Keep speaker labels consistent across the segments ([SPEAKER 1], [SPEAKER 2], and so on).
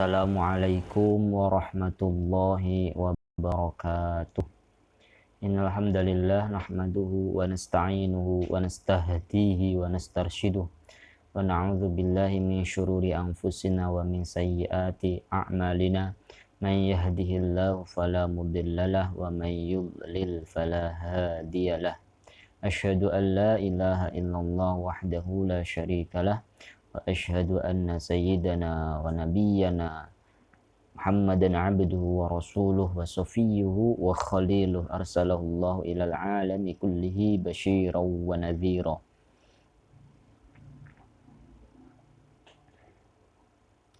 [SPEAKER 1] Assalamualaikum warahmatullahi wabarakatuh. Innal hamdalillah nahmaduhu wa nasta'inuhu wa nastahdihi wa nastarshiduh wa na'udzu billahi min syururi anfusina wa min sayyiati a'malina. Man yahdihillahu fala mudhillalah wa man yudlil fala hadiyalah. Asyhadu an la ilaha illallah wahdahu la syarikalah wa asyhadu anna sayyidana wa nabiyyana Muhammadan abduhu wa rasuluh wa safiyyuhu wa khaliluh arsalahu Allah ilal alami kullihi basyiran wa nadhira.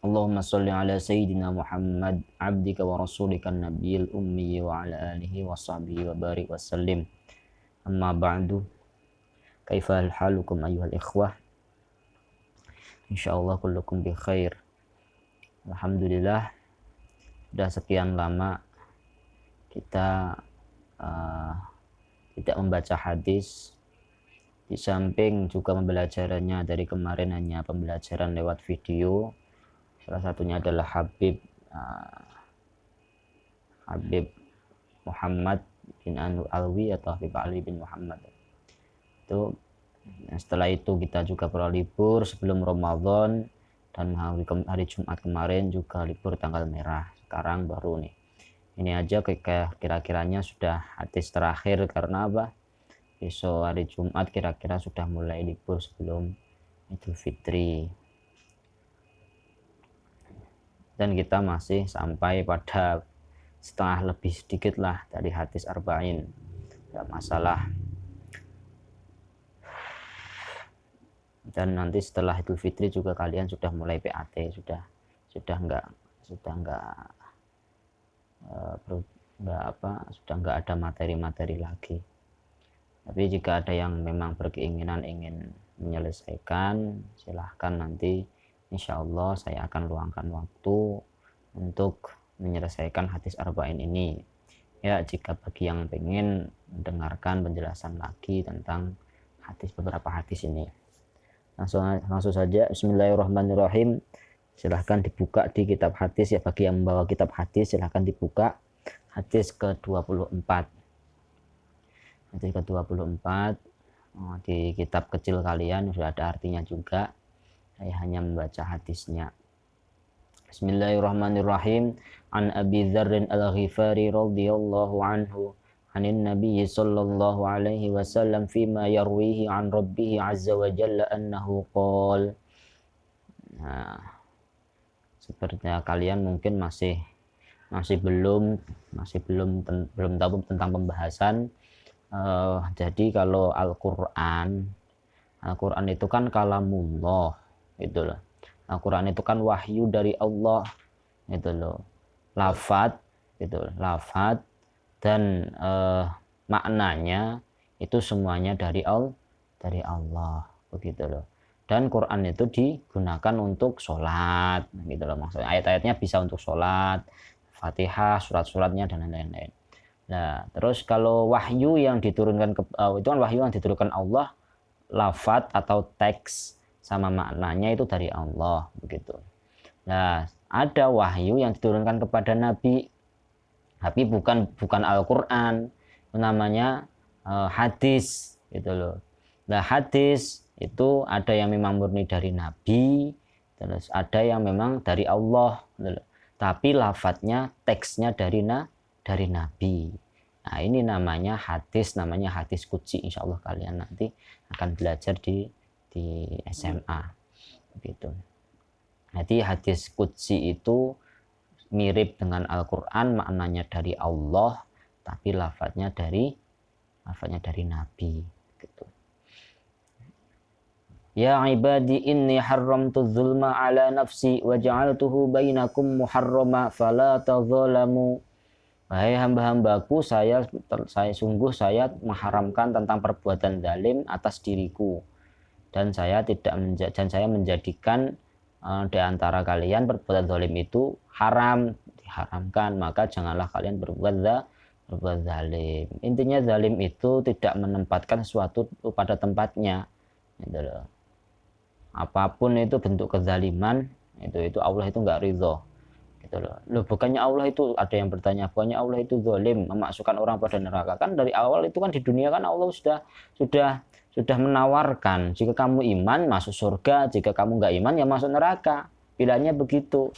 [SPEAKER 1] Allahumma salli ala sayyidina Muhammad abdika wa rasulika nabiyil ummi wa ala alihi wa sahbihi wa barik wa sallim. Amma ba'du, kaifa halukum ayyuhal ikhwah? Insyaallah kullukum bi khair. Alhamdulillah, sudah sekian lama kita tidak membaca hadis. Di samping juga pembelajarannya dari kemarin hanya pembelajaran lewat video. Salah satunya adalah Habib Muhammad bin Anur Alwi atau Habib Ali bin Muhammad. Itu setelah itu kita juga pernah libur sebelum Ramadan, dan hari Jumat kemarin juga libur tanggal merah. Sekarang baru nih, ini aja kira-kiranya sudah hadis terakhir. Karena apa? Besok hari Jumat kira-kira sudah mulai libur sebelum Idul Fitri, dan kita masih sampai pada setengah lebih sedikit lah dari hadis arba'in. Tidak masalah. Dan nanti setelah Idul Fitri juga kalian sudah mulai PAT, sudah nggak ada materi-materi lagi. Tapi jika ada yang memang berkeinginan ingin menyelesaikan, silahkan, nanti insya Allah saya akan luangkan waktu untuk menyelesaikan hadis arba'in ini. Ya, jika bagi yang ingin mendengarkan penjelasan lagi tentang beberapa hadis ini, langsung saja. Bismillahirrahmanirrahim. Silahkan dibuka di kitab hadis ya, bagi yang membawa kitab hadis silahkan dibuka hadis ke-24. Hadis ke-24 di kitab kecil kalian sudah ada artinya juga. Saya hanya membaca hadisnya. Bismillahirrahmanirrahim. An Abi Dzarrin Al-Ghifari radhiyallahu anhu anin Nabi sallallahu alaihi wasallam fima yarwihi an Rabbih azza wa jalla annahu qol. Nah, sepertinya kalian mungkin masih belum tahu tentang pembahasan. Jadi kalau Al-Qur'an itu kan kalamullah, gitu loh. Al-Qur'an itu kan wahyu dari Allah, gitu loh. Lafaz, gitu loh. Lafaz dan maknanya itu semuanya dari Allah, begitu loh. Dan Quran itu digunakan untuk sholat, gitu loh. Maksudnya ayat-ayatnya bisa untuk sholat, Fatihah, surat-suratnya dan lain-lain. Nah, terus kalau wahyu yang diturunkan itu kan wahyu yang diturunkan Allah, lafaz atau teks sama maknanya itu dari Allah, begitu. Nah, ada wahyu yang diturunkan kepada Nabi, tapi bukan Al-Qur'an, namanya hadis, gitu loh. Nah, hadis itu ada yang memang murni dari Nabi, terus ada yang memang dari Allah, gitu loh. Tapi lafadznya, teksnya dari Nabi. Nah, ini namanya hadis qudsi. Insyaallah kalian nanti akan belajar di SMA, gitu. Jadi hadis qudsi itu mirip dengan Al-Qur'an, maknanya dari Allah, tapi lafadznya dari Nabi, gitu. Ya ibadi inni haramtu dzulma ala nafsi wa ja'altuhu bainakum muharrama fala tadzalamu. Wahai hamba-hambaku, saya mengharamkan tentang perbuatan zalim atas diriku, dan saya menjadikan di antara kalian perbuatan zalim itu diharamkan, maka janganlah kalian berbuat zalim. Intinya zalim itu tidak menempatkan sesuatu pada tempatnya, gitu loh. Apapun itu bentuk kezaliman, itu Allah itu nggak ridho. Gitu loh. Loh, bukannya Allah itu, ada yang bertanya, bukannya Allah itu zalim memasukkan orang pada neraka? Kan dari awal itu kan di dunia kan Allah sudah menawarkan, jika kamu iman masuk surga, jika kamu nggak iman ya masuk neraka. Pilihannya begitu,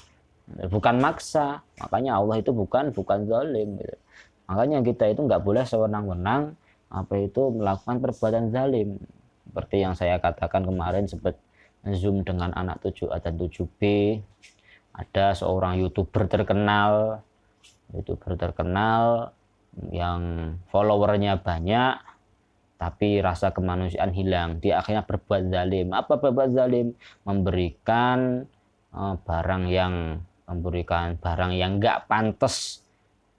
[SPEAKER 1] bukan maksa. Makanya Allah itu bukan zalim. Gitu. Makanya kita itu nggak boleh sewenang-wenang melakukan perbuatan zalim. Seperti yang saya katakan kemarin, sempat Zoom dengan anak 7 atau 7B. Ada seorang youtuber terkenal yang followernya banyak, tapi rasa kemanusiaan hilang. Dia akhirnya berbuat zalim. Apa berbuat zalim? Memberikan barang yang nggak pantas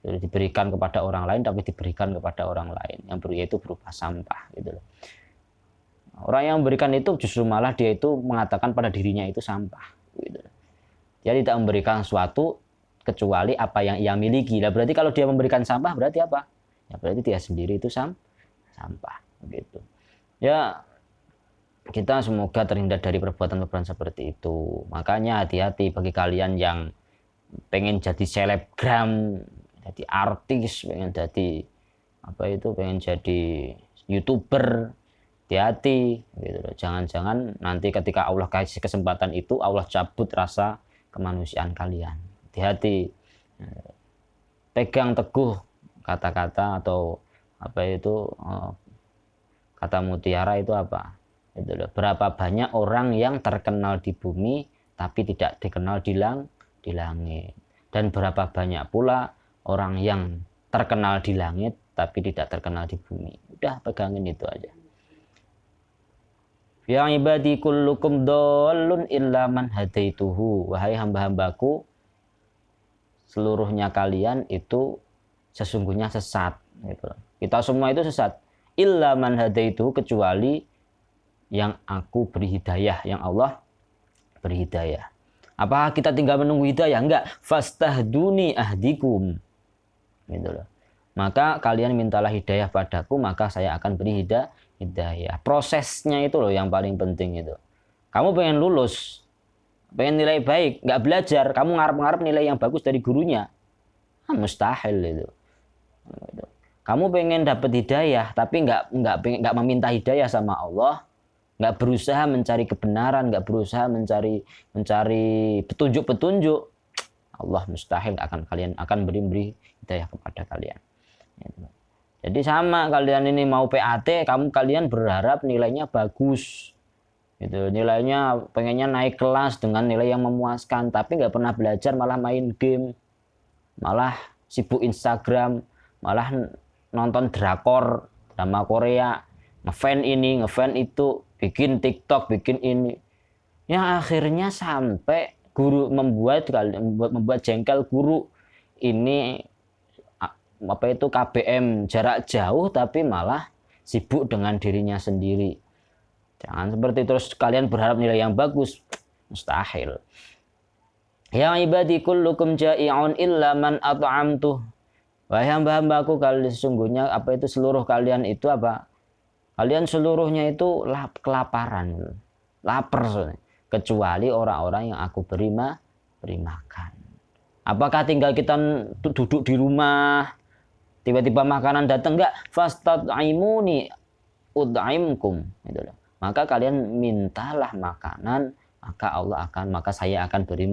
[SPEAKER 1] diberikan kepada orang lain, tapi diberikan kepada orang lain, yang yaitu berupa sampah gitu loh. Orang yang memberikan itu justru malah dia itu mengatakan pada dirinya itu sampah gitu. Dia tidak memberikan sesuatu kecuali apa yang ia miliki. Nah, berarti kalau dia memberikan sampah berarti apa? Ya berarti dia sendiri itu sampah gitu. Ya, kita semoga terhindar dari perbuatan-perbuatan seperti itu. Makanya hati-hati bagi kalian yang pengen jadi selebgram, jadi artis, pengen jadi YouTuber. Hati-hati gitu. Jangan-jangan nanti ketika Allah kasih kesempatan itu, Allah cabut rasa kemanusiaan kalian. Hati-hati, pegang teguh kata-kata atau kata mutiara itu apa? Itu loh. Berapa banyak orang yang terkenal di bumi tapi tidak dikenal di langit, dan berapa banyak pula orang yang terkenal di langit tapi tidak terkenal di bumi. Udah, pegangin itu aja. Ya ibadi kullukum dhalun illa man hadaituhu. Wahai hamba-hambaku, seluruhnya kalian itu sesungguhnya sesat. Gitu. Kita semua itu sesat. Illa man hadaituhu, kecuali yang aku beri hidayah, yang Allah beri hidayah. Apakah kita tinggal menunggu hidayah? Enggak. Fastahduni ahdikum. Gitu loh. Maka kalian mintalah hidayah padaku, maka saya akan beri hidayah. Prosesnya itu loh yang paling penting itu. Kamu pengen lulus, pengen nilai baik, nggak belajar, kamu ngarep-ngarep nilai yang bagus dari gurunya, mustahil itu. Kamu pengen dapat hidayah, tapi nggak meminta hidayah sama Allah, nggak berusaha mencari kebenaran, nggak berusaha mencari petunjuk-petunjuk, Allah mustahil akan beri hidayah kepada kalian. Jadi sama, kalian ini mau PAT, kalian berharap nilainya bagus, gitu. Nilainya pengennya naik kelas dengan nilai yang memuaskan, tapi nggak pernah belajar, malah main game, malah sibuk Instagram, malah nonton drama Korea, ngefan ini, ngefan itu, bikin TikTok, bikin ini, yang akhirnya sampai guru membuat jengkel guru ini. KBM jarak jauh tapi malah sibuk dengan dirinya sendiri. Jangan seperti terus kalian berharap nilai yang bagus, mustahil. Ya ibadi kullukum ja'i'un illa man at'amtuh. Wahai hamba-hambaku, kalian sesungguhnya seluruh kalian itu apa? Kalian seluruhnya itu kelaparan, lapar, kecuali orang-orang yang aku beri makan. Apakah tinggal kita duduk di rumah, tiba-tiba makanan datang? Enggak. Fastad'imuni ud'imkum. Maka kalian mintalah makanan, maka saya akan beri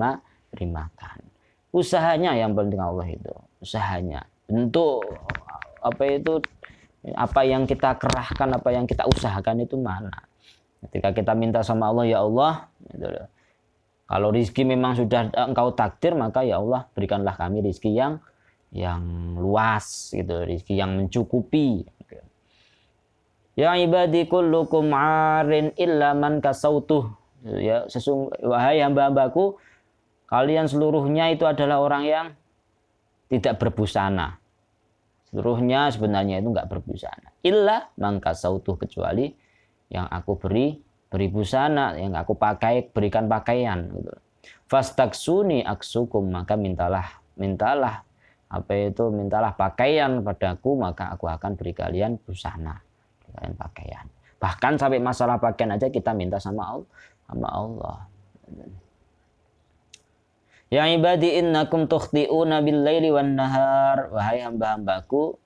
[SPEAKER 1] makan. Usahanya yang penting Allah itu. Usahanya. Bentuk apa yang kita kerahkan, apa yang kita usahakan itu mana. Ketika kita minta sama Allah, ya Allah, kalau rizki memang sudah engkau takdir, maka ya Allah berikanlah kami rizki yang luas, gitu, rizki yang mencukupi. Ya ibadi kullukum arin illa man kasautuh. Ya, wahai hamba-hambaku, kalian seluruhnya itu adalah orang yang tidak berbusana. Seluruhnya sebenarnya itu enggak berbusana. Illa man kasautuh, kecuali yang aku beri busana, yang aku berikan pakaian, gitu. Fastaksuni aksukum, maka mintalah pakaian padaku, maka aku akan beri kalian busana, beri kalian pakaian. Bahkan sampai masalah pakaian aja kita minta sama Allah. Ya ibadi innakum tukhti'una bil-laili wan nahar. Wahai hamba-hambaku,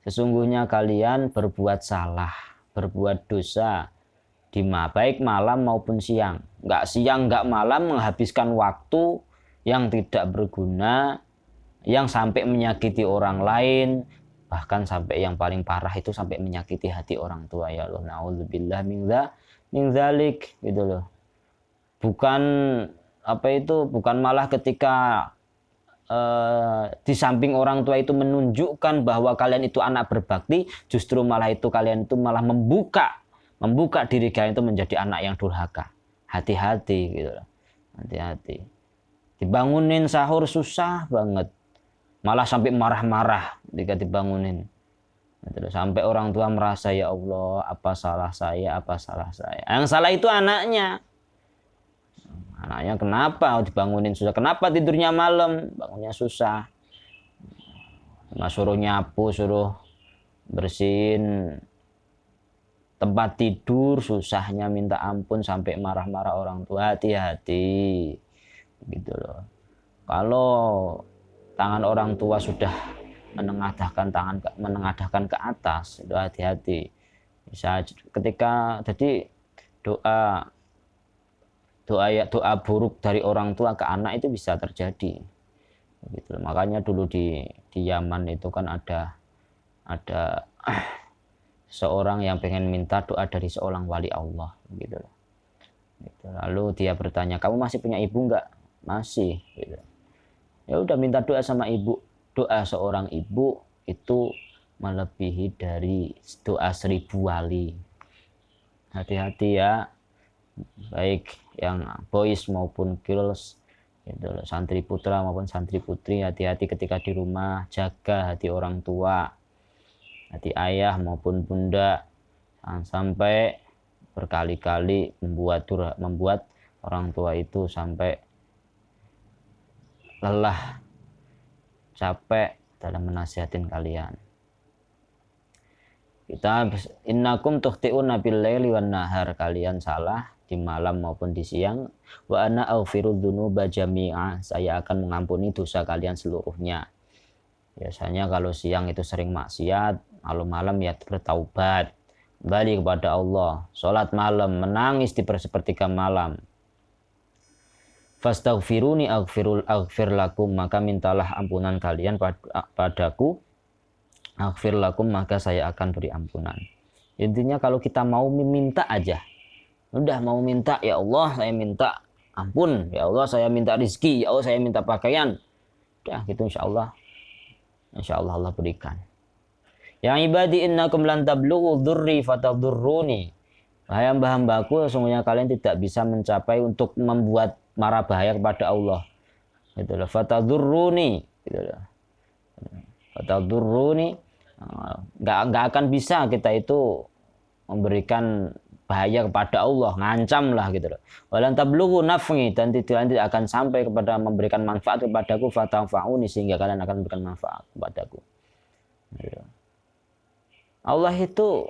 [SPEAKER 1] sesungguhnya kalian berbuat salah, berbuat dosa baik malam maupun siang. Enggak siang, enggak malam, menghabiskan waktu yang tidak berguna, yang sampai menyakiti orang lain, bahkan sampai yang paling parah itu sampai menyakiti hati orang tua. Ya Allah, naudzubillah min dzalik gitu loh. Bukan bukan malah ketika di samping orang tua itu menunjukkan bahwa kalian itu anak berbakti, justru malah itu kalian itu malah membuka diri kalian itu menjadi anak yang durhaka. Hati-hati gitu loh. Hati-hati. Dibangunin sahur susah banget. Malah sampai marah-marah ketika dibangunin. Gitu, sampai orang tua merasa, ya Allah, apa salah saya? Yang salah itu anaknya. Anaknya kenapa dibangunin susah? Kenapa tidurnya malam? Bangunnya susah. Suruh nyapu, suruh bersihin tempat tidur, susahnya minta ampun sampai marah-marah orang tua. Hati-hati gitu loh. Kalau tangan orang tua sudah menengadahkan ke atas, itu hati-hati. Bisa ketika jadi doa buruk dari orang tua ke anak itu bisa terjadi. Gitu. Makanya dulu di Yaman itu kan ada seorang yang pengen minta doa dari seorang wali Allah gitu. Gitu. Lalu dia bertanya, kamu masih punya ibu enggak? Masih. Gitu. Ya udah minta doa sama ibu. Doa seorang ibu itu melebihi dari doa 1000 wali. Hati-hati ya, baik yang boys maupun girls, gitu, santri putra maupun santri putri, hati-hati ketika di rumah, jaga hati orang tua, hati ayah maupun bunda, jangan sampai berkali-kali membuat orang tua itu sampai lelah, capek dalam menasihatin kalian. Kita innakum tukhti'una bil laili wan nahar, kalian salah di malam maupun di siang. Wa ana aghfiru dzunuba jami'a, saya akan mengampuni dosa kalian seluruhnya. Biasanya kalau siang itu sering maksiat, kalau malam ya bertaubat, kembali kepada Allah, sholat malam, menangis di sepertiga malam. Fastaghfiruni aghfir lakum, maka mintalah ampunan kalian padaku, aghfir lakum, maka saya akan beri ampunan. Intinya kalau kita mau minta aja, udah mau minta, ya Allah saya minta ampun, ya Allah saya minta rizki, ya Allah saya minta pakaian, udah gitu insya Allah Allah berikan. Ya ibadi innakum lan tablughu dzurri fatadurruni, wahai hamba-hambaku, sesungguhnya kalian tidak bisa mencapai untuk membuat mara bahaya kepada Allah. Gitu loh, fatadurruni, gitu loh. Fatadurruni, enggak akan bisa kita itu memberikan bahaya kepada Allah, ngancam lah gitu loh. Walan tablughu naf'i, dan tidak akan sampai kepada memberikan manfaat kepadaku, fatanfa'uni, sehingga kalian akan memberikan manfaat kepadaku. Gitu. Allah itu,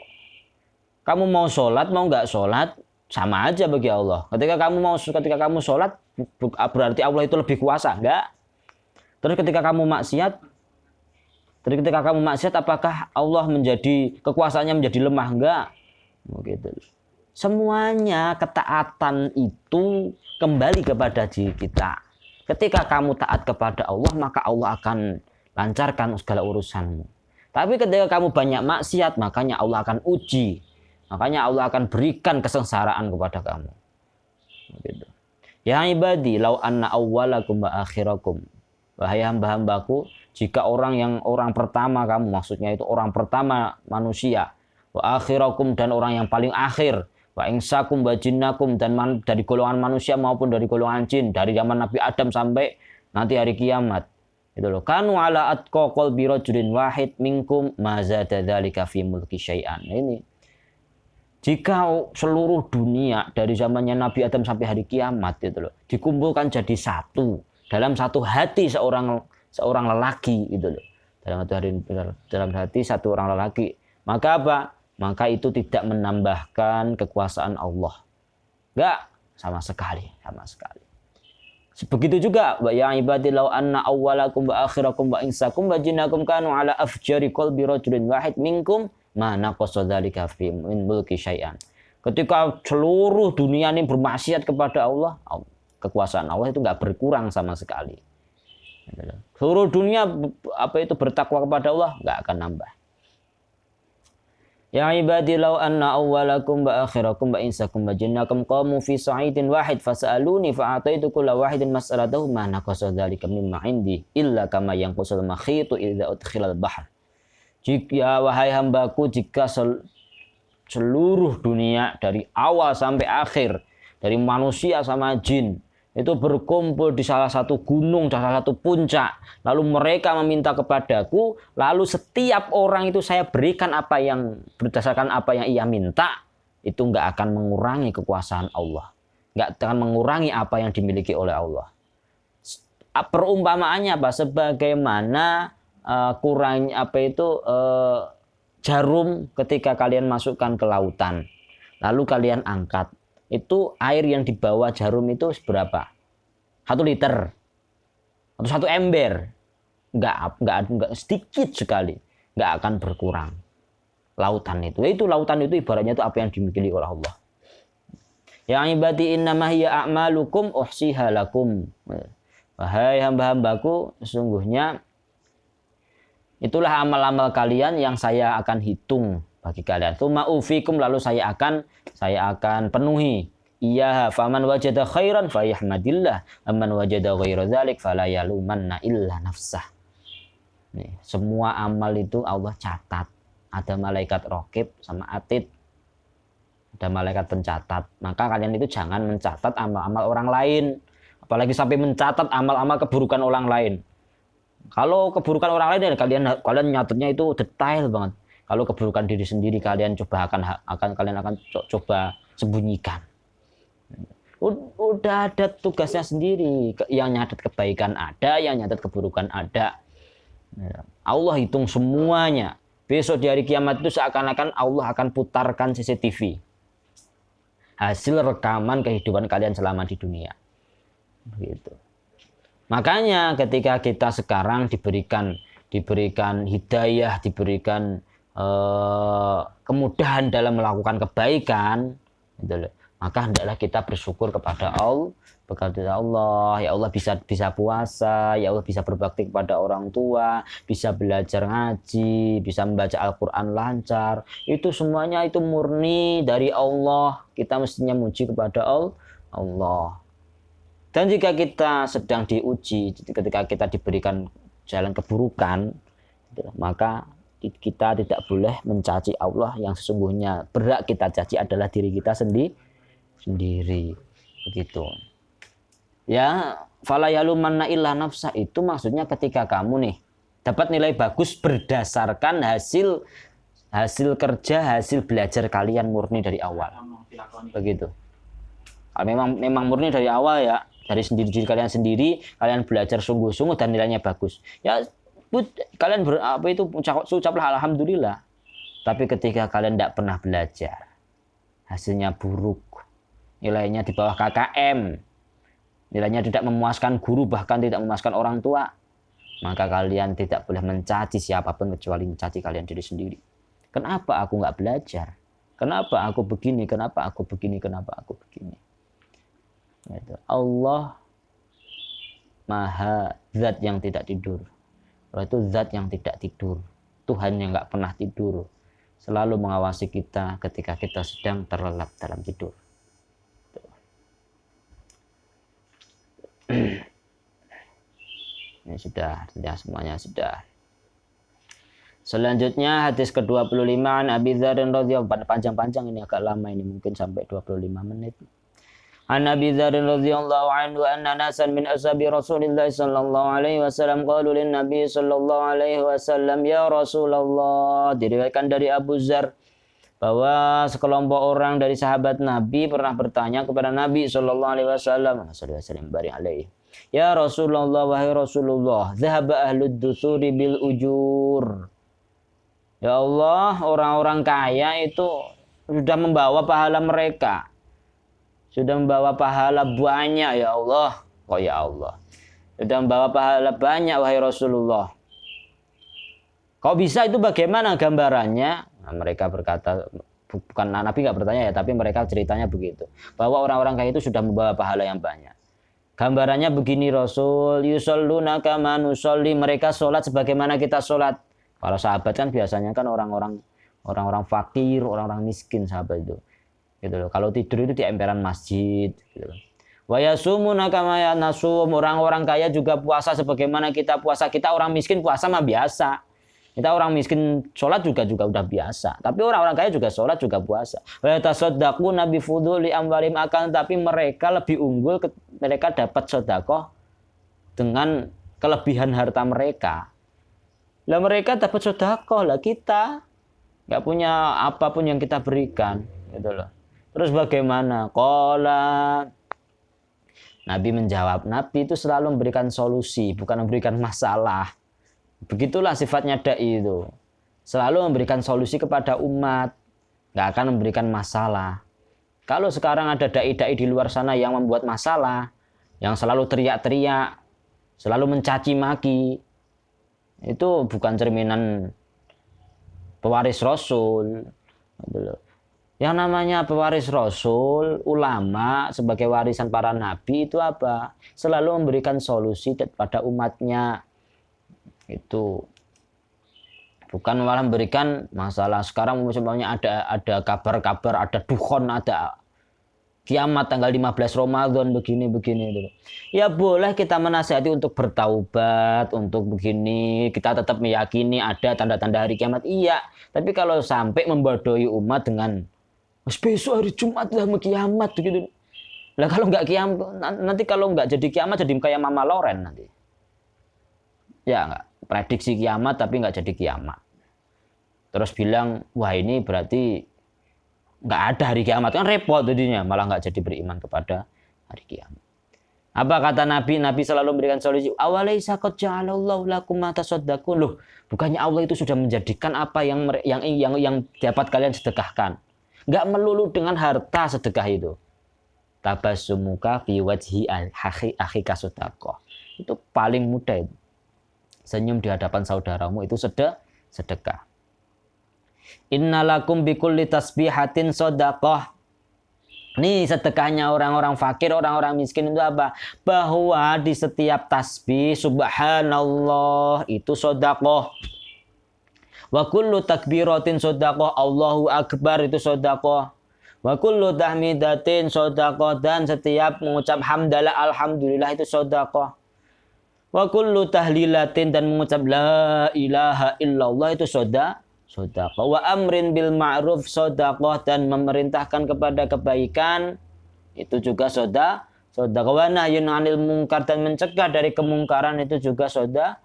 [SPEAKER 1] kamu mau sholat mau nggak sholat sama aja bagi Allah. Ketika kamu sholat berarti Allah itu lebih kuasa, enggak? Terus ketika kamu maksiat apakah Allah menjadi kekuasaannya menjadi lemah? Enggak. Begitu. Semuanya ketaatan itu kembali kepada diri kita. Ketika kamu taat kepada Allah, maka Allah akan lancarkan segala urusanmu. Tapi ketika kamu banyak maksiat, makanya Allah akan uji. Makanya Allah akan berikan kesengsaraan kepada kamu. Begitu. Ya ibadi, lau anna awwalakum wa akhirakum. Wahai hamba-hambaku, jika orang pertama kamu, maksudnya itu orang pertama manusia, wa akhirakum, dan orang yang paling akhir, wa insakum wa jinnakum, dan dari golongan manusia maupun dari golongan jin, dari zaman Nabi Adam sampai nanti hari kiamat. Itu loh. Kanu ala atqa qalbi rajulin wahid minkum ma zada dzalika fi mulki syai'an. Ini jika seluruh dunia dari zamannya Nabi Adam sampai hari kiamat itu loh, dikumpulkan jadi satu dalam satu hati seorang lelaki itu loh. Dalam hati satu orang lelaki. Maka apa? Maka itu tidak menambahkan kekuasaan Allah. Enggak, sama sekali. Begitu juga wa ya ibadi law anna awwalakum wa akhirakum wa insakum wa jinnakum kanu ala afjari qalbi rajulin wahid minkum ma naqasa dzalika fi min mulki syai'an. Ketika seluruh dunia ini bermaksiat kepada Allah, kekuasaan Allah itu enggak berkurang sama sekali. Seluruh dunia bertakwa kepada Allah enggak akan nambah. Ya ibadi law anna awwalakum wa akhirakum wa insakum wa jinnakum qamu fi sa'idin wahid fas'aluni fa'ataitu kulla wahidin mas'alatahu ma naqasa dzalika mimma 'indi illa kama yanqusul makhitu idza udkhilal bahr. Jika wahai hambaku, jika seluruh dunia dari awal sampai akhir, dari manusia sama jin itu berkumpul di salah satu gunung, di salah satu puncak, lalu mereka meminta kepadaku, lalu setiap orang itu saya berikan apa yang berdasarkan apa yang ia minta, itu enggak akan mengurangi kekuasaan Allah, enggak akan mengurangi apa yang dimiliki oleh Allah. Perumpamaannya apa? Sebagaimana kurangnya jarum ketika kalian masukkan ke lautan, lalu kalian angkat. Itu air yang di bawah jarum itu seberapa? 1 liter atau 1 ember? Enggak, sedikit sekali, enggak akan berkurang. Lautan itu lautan itu ibaratnya itu apa yang dimiliki oleh Allah. Ya ibadi innama hiya a'malukum uhsiha lakum. Wahai hamba-hambaku, sesungguhnya itulah amal-amal kalian yang saya akan hitung bagi kalian. Tsumma ufikum, lalu saya akan penuhi. Iya, faman wajada khairan fayahmadillah, amman wajada ghaira dzalik fala yalumanna illa nafsah. Nih, semua amal itu Allah catat. Ada malaikat raqib sama atid. Ada malaikat pencatat. Maka kalian itu jangan mencatat amal-amal orang lain, apalagi sampai mencatat amal-amal keburukan orang lain. Kalau keburukan orang lain kalian nyatetnya itu detail banget. Kalau keburukan diri sendiri kalian akan coba sembunyikan. Udah ada tugasnya sendiri. Yang nyatet kebaikan ada, yang nyatet keburukan ada. Allah hitung semuanya. Besok di hari kiamat itu seakan-akan Allah akan putarkan CCTV. Hasil rekaman kehidupan kalian selama di dunia. Begitu. Makanya ketika kita sekarang diberikan hidayah, diberikan kemudahan dalam melakukan kebaikan, gitu loh, maka hendaklah kita bersyukur kepada Allah, ya Allah bisa puasa, ya Allah bisa berbakti kepada orang tua, bisa belajar ngaji, bisa membaca Al-Quran lancar. Itu semuanya itu murni dari Allah. Kita mestinya muji kepada Allah. Dan jika kita sedang diuji, ketika kita diberikan jalan keburukan, maka kita tidak boleh mencaci Allah, yang sesungguhnya berhak kita caci adalah diri kita sendiri. Begitu. Ya, fala yalumanna illa nafsa, itu maksudnya ketika kamu nih dapat nilai bagus berdasarkan hasil kerja, hasil belajar kalian murni dari awal. Begitu. Memang murni dari awal ya, dari diri kalian sendiri, kalian belajar sungguh-sungguh dan nilainya bagus. Ya, kalian ucaplah alhamdulillah. Tapi ketika kalian tidak pernah belajar, hasilnya buruk, nilainya di bawah KKM, nilainya tidak memuaskan guru, bahkan tidak memuaskan orang tua, maka kalian tidak boleh mencaci siapapun kecuali mencaci kalian diri sendiri. Kenapa aku nggak belajar? Kenapa aku begini? Kenapa aku begini? Kenapa aku begini? Allah Maha Zat yang tidak tidur. Allah itu Zat yang tidak tidur. Tuhan yang nggak pernah tidur. Selalu mengawasi kita ketika kita sedang terlelap dalam tidur. Ini sudah semuanya sudah. Selanjutnya hadis ke-25 an Abi Dzar radhiyallahu, panjang-panjang ini, agak lama ini, mungkin sampai 25 menit. An Abi Dzar radhiyallahu anhu anna nasan min ashabi Rasulillah sallallahu alaihi wasallam qalu lin Nabi sallallahu alaihi wasallam ya Rasulullah. Diriwayatkan dari Abu Dzar bahwa sekelompok orang dari sahabat Nabi pernah bertanya kepada Nabi sallallahu alaihi wasallam, ya Rasulullah, wahai Rasulullah, dhahaba ahlud dusuri bil ujur. Ya Allah, orang-orang kaya itu sudah membawa pahala mereka. Sudah membawa pahala banyak ya Allah. Kok ya Allah, sudah membawa pahala banyak wahai Rasulullah. Kok bisa itu, bagaimana gambarannya? Nah, mereka berkata, bukan Nabi nggak bertanya ya, tapi mereka ceritanya begitu, bahwa orang-orang kaya itu sudah membawa pahala yang banyak. Gambarannya begini Rasul, yusalluna kama nusolli, mereka sholat sebagaimana kita sholat. Kalau sahabat kan biasanya kan orang-orang fakir, orang-orang miskin sahabat itu. Gitu loh. Kalau tidur itu di emperan masjid, gitu loh. Wa yasumuna kama yanasum, orang-orang kaya juga puasa sebagaimana kita puasa. Kita orang miskin puasa mah biasa. Kita orang miskin sholat juga udah biasa. Tapi orang-orang kaya juga sholat juga puasa. Wa yatasaddaquna bi fuduli amwalim, akan tapi mereka lebih unggul, mereka dapat sedekah dengan kelebihan harta mereka. Lah mereka dapat sedekah, lah kita nggak punya apapun yang kita berikan, gitu loh. Terus bagaimana? Qala, Nabi menjawab, Nabi itu selalu memberikan solusi, bukan memberikan masalah. Begitulah sifatnya dai itu. Selalu memberikan solusi kepada umat, nggak akan memberikan masalah. Kalau sekarang ada dai-dai di luar sana yang membuat masalah, yang selalu teriak-teriak, selalu mencaci maki, itu bukan cerminan pewaris Rasul. Yang namanya pewaris Rasul, ulama sebagai warisan para nabi itu apa? Selalu memberikan solusi kepada umatnya. Itu bukan malah memberikan masalah. Sekarang misalnya ada kabar-kabar, ada dukhon, ada kiamat tanggal 15 Ramadan begini. Ya boleh kita menasihati untuk bertaubat, untuk begini. Kita tetap meyakini ada tanda-tanda hari kiamat. Iya, tapi kalau sampai membodohi umat dengan besok hari Jumat lah mau kiamat gitu. Lah kalau nggak kiamat, nanti kalau nggak jadi kiamat jadi kayak Mama Loren nanti. Ya nggak, prediksi kiamat tapi nggak jadi kiamat. Terus bilang, wah ini berarti nggak ada hari kiamat, kan repot jadinya, malah nggak jadi beriman kepada hari kiamat. Apa kata Nabi? Nabi selalu memberikan solusi. Awalaisa qad ja'alallahu lakum ma tasaddaqun. Loh, bukannya Allah itu sudah menjadikan apa yang dapat kalian sedekahkan. Nggak melulu dengan harta sedekah itu. Tabassumuka fi wajhi akhika sedekah. Itu paling mudah itu. Senyum di hadapan saudaramu itu sedekah. Innalakum bikulli tasbihatin sedekah. Ini sedekahnya orang-orang fakir, orang-orang miskin itu apa? Bahwa di setiap tasbih subhanallah itu sedekah. Wa kullu takbiratin sedekah, Allahu akbar itu sedekah. Wa kullu tahmidatin sedekah, dan setiap mengucap hamdalah alhamdulillah itu sedekah. Wa kullu tahlilatin, dan mengucap la ilaha illallah itu sedekah. Wa amrin bil ma'ruf sedekah, dan memerintahkan kepada kebaikan itu juga sedekah. Wa nahyun 'anil munkar, dan mencegah dari kemungkaran itu juga sedekah.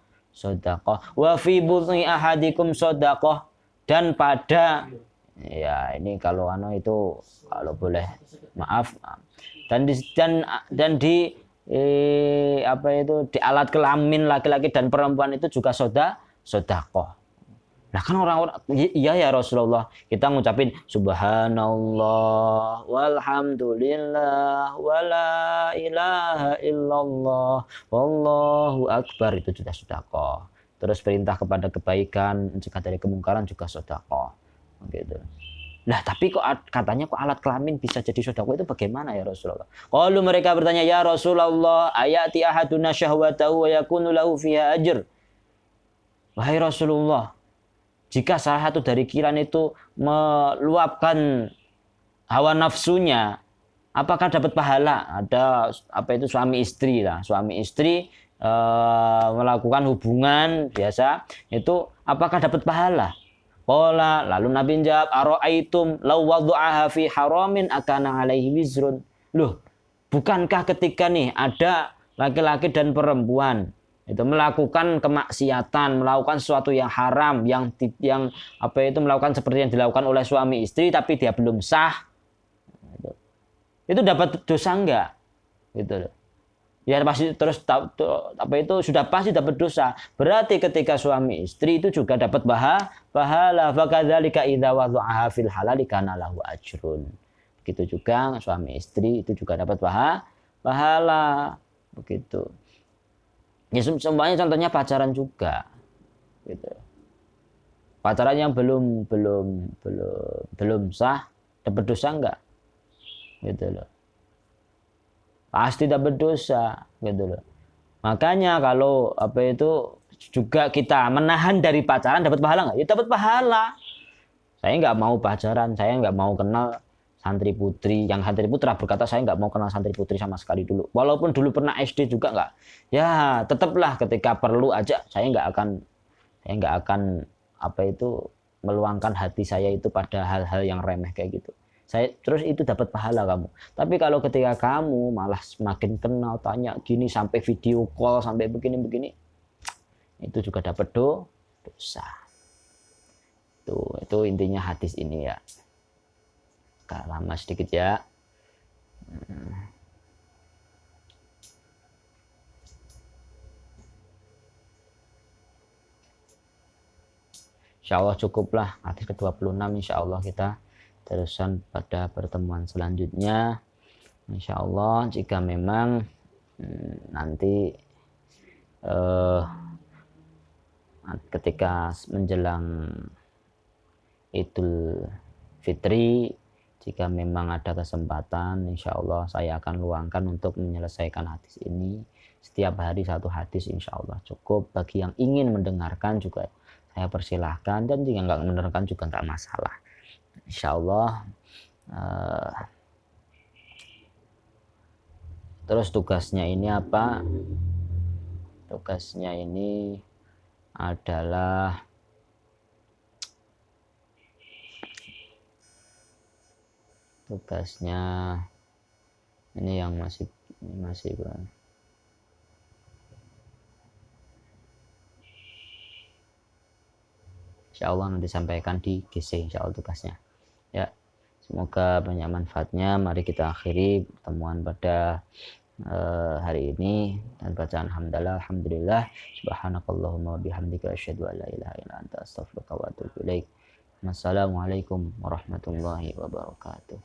[SPEAKER 1] Wa fi buthni ahadikum sedekah, dan pada, ya ini kalau itu kalau boleh maaf, dan di di alat kelamin laki-laki dan perempuan itu juga sedekah. Nah kan orang-orang, iya ya Rasulullah, kita ngucapin subhanallah walhamdulillah wala ilaha illallah wallahu akbar, itu sudah sedekah. Terus perintah kepada kebaikan, mencegah dari kemungkaran juga sedekah. Gitu. Nah tapi kok katanya kok alat kelamin bisa jadi sedekah, itu bagaimana ya Rasulullah? Kalau mereka bertanya, ya Rasulullah, ayati ahaduna syahwatahu wa yakunu lahu fiha ajr. Wahai Rasulullah, jika salah satu dari kalian itu meluapkan hawa nafsunya, apakah dapat pahala? Ada suami istri lah, suami istri melakukan hubungan biasa, itu apakah dapat pahala? Qala, lalu Nabi jawab, ara'aitum law wada'aha fi haramin akana alaihi wizrun. Loh, bukankah ketika nih ada laki-laki dan perempuan itu melakukan kemaksiatan, melakukan sesuatu yang haram, yang melakukan seperti yang dilakukan oleh suami istri tapi dia belum sah, itu dapat dosa enggak? Gitu. Ya pasti terus sudah pasti dapat dosa. Berarti ketika suami istri itu juga dapat pahala. Fakadzalika idza wada'aha fil halali kana lahu ajrun. Begitu juga suami istri itu juga dapat pahala. begitu. Ya semuanya contohnya pacaran juga, gitu. Pacaran yang belum sah dapat dosa enggak, gitu loh. Pasti dapat dosa, gitu loh. Makanya kalau apa itu juga kita menahan dari pacaran dapat pahala nggak? Ya dapat pahala. Saya nggak mau pacaran, saya nggak mau kenal santri putri. Yang santri putra berkata saya nggak mau kenal santri putri sama sekali dulu. Walaupun dulu pernah SD juga nggak. Ya tetaplah ketika perlu aja saya nggak akan apa itu meluangkan hati saya itu pada hal-hal yang remeh kayak gitu. Saya terus itu dapat pahala kamu. Tapi kalau ketika kamu malah semakin kenal tanya gini sampai video call sampai begini-begini, itu juga dapat dosa. Itu intinya hadis ini ya. Agak lama sedikit ya. Insya Allah cukuplah hadis ke-26. Insya Allah kita terusan pada pertemuan selanjutnya. Insya Allah jika memang nanti ketika menjelang Idul Fitri, jika memang ada kesempatan, insya Allah saya akan luangkan untuk menyelesaikan hadis ini. Setiap hari satu hadis insya Allah cukup. Bagi yang ingin mendengarkan juga saya persilahkan, dan jika nggak mendengarkan juga nggak masalah. Insya Allah. Terus tugasnya ini apa? Tugasnya ini adalah ini yang masih insya Allah nanti sampaikan di GC insya Allah tugasnya ya. Semoga banyak manfaatnya. Mari kita akhiri pertemuan pada hari ini dan bacaan alhamdulillah subhanakallahumma bihamdika asyhadu an la ilaha illa anta astaghfiruka wa atubu ilaik. Wassalamualaikum warahmatullahi wabarakatuh.